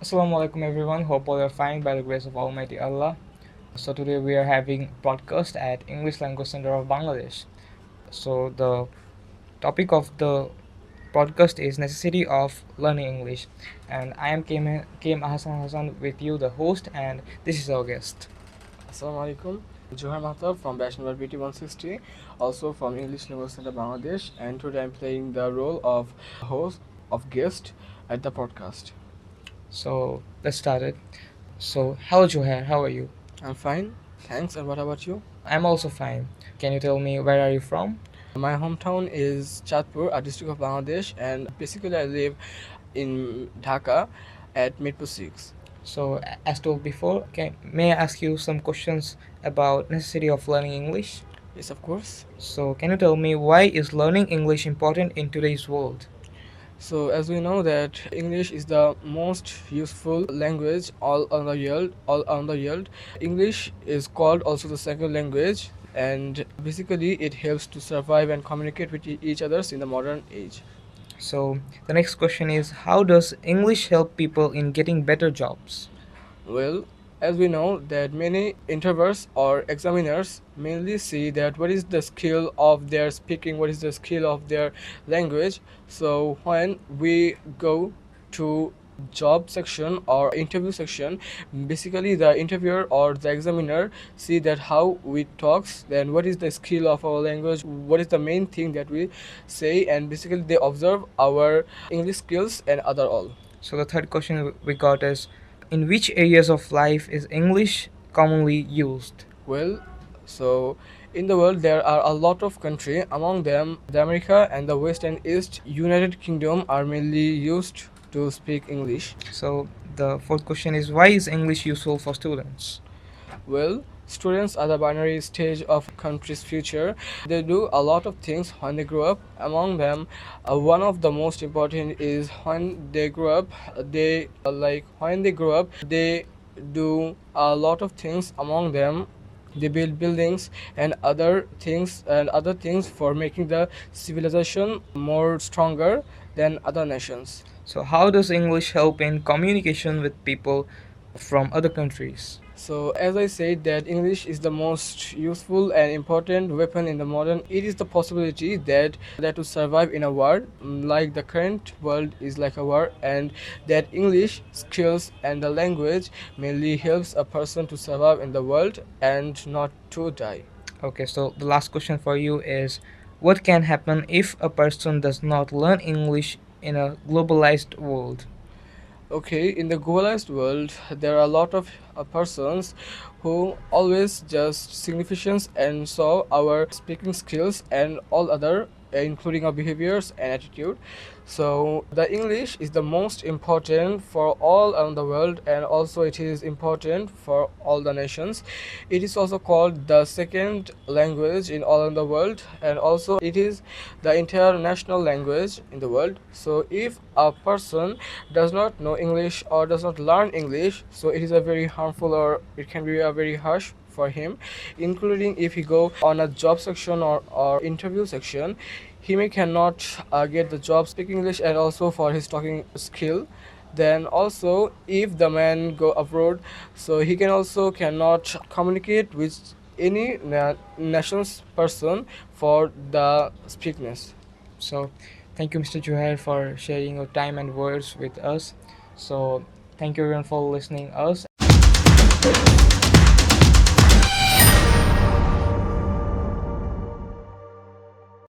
Assalamu alaikum everyone. Hope all are fine by the grace of Almighty Allah. So today we are having podcast at English Language Center of Bangladesh. So the topic of the podcast is necessity of learning English, and I am Kim Hassan with you, the host, and this is our guest. Assalamu alaikum. Johar Mahtab from Batch number BT 160, also from English Language Center Bangladesh, and today I'm playing the role of host of guest at the podcast. So let's start it. So hello Johar, how are you? I'm fine, thanks. And what about you? I'm also fine. Can you tell me where are you from? My hometown is Chatpur, a district of Bangladesh, and basically I live in Dhaka at Mirpur 6. So, as told before, may I ask you some questions about necessity of learning English? Yes, of course. So, can you tell me why is learning English important in today's world? So as we know that English is the most useful language all around the world. English is called also the second language, and basically it helps to survive and communicate with each others in the modern age. So, the next question is how does English help people in getting better jobs? Well, as we know that many interviewers or examiners mainly see that what is the skill of their speaking, what is the skill of their language. So when we go to job section or interview section, basically the interviewer or the examiner see that how we talks, then what is the skill of our language, what is the main thing that we say, and basically they observe our English skills and other all. So, the third question we got is in which areas of life is English commonly used? Well, so in the world there are a lot of countries. Among them, the America and the West and East United Kingdom are mainly used to speak English. So, the fourth question is why is English useful for students? Well, students are the binary stage of a country's future. They do a lot of things when they grow up. Among them, one of the most important is when they grow up. They do a lot of things. Among them, they build buildings and other things for making the civilization more stronger than other nations. So, how does English help in communication with people from other countries? So as I said that English is the most useful and important weapon in the modern. It is the possibility that to survive in a war, like the current world is like a war, and that English skills and the language mainly helps a person to survive in the world and not to die. Okay, so the last question for you is what can happen if a person does not learn English in a globalized world? Okay, in the globalized world, there are a lot of persons who always just significance and saw our speaking skills and all other, including our behaviors and attitude. So the English is the most important for all around the world, and also it is important for all the nations. It is also called the second language in all around the world, and also it is the international language in the world. So if a person does not know English or does not learn English, so it is a very harmful, or it can be a very harsh for him, including if he go on a job section or interview section, he may cannot get the job speaking English and also for his talking skill. Then also if the man go abroad, so he can also cannot communicate with any nation's person for the speakness. So, thank you, Mr. Juhair, for sharing your time and words with us. So, thank you everyone for listening us.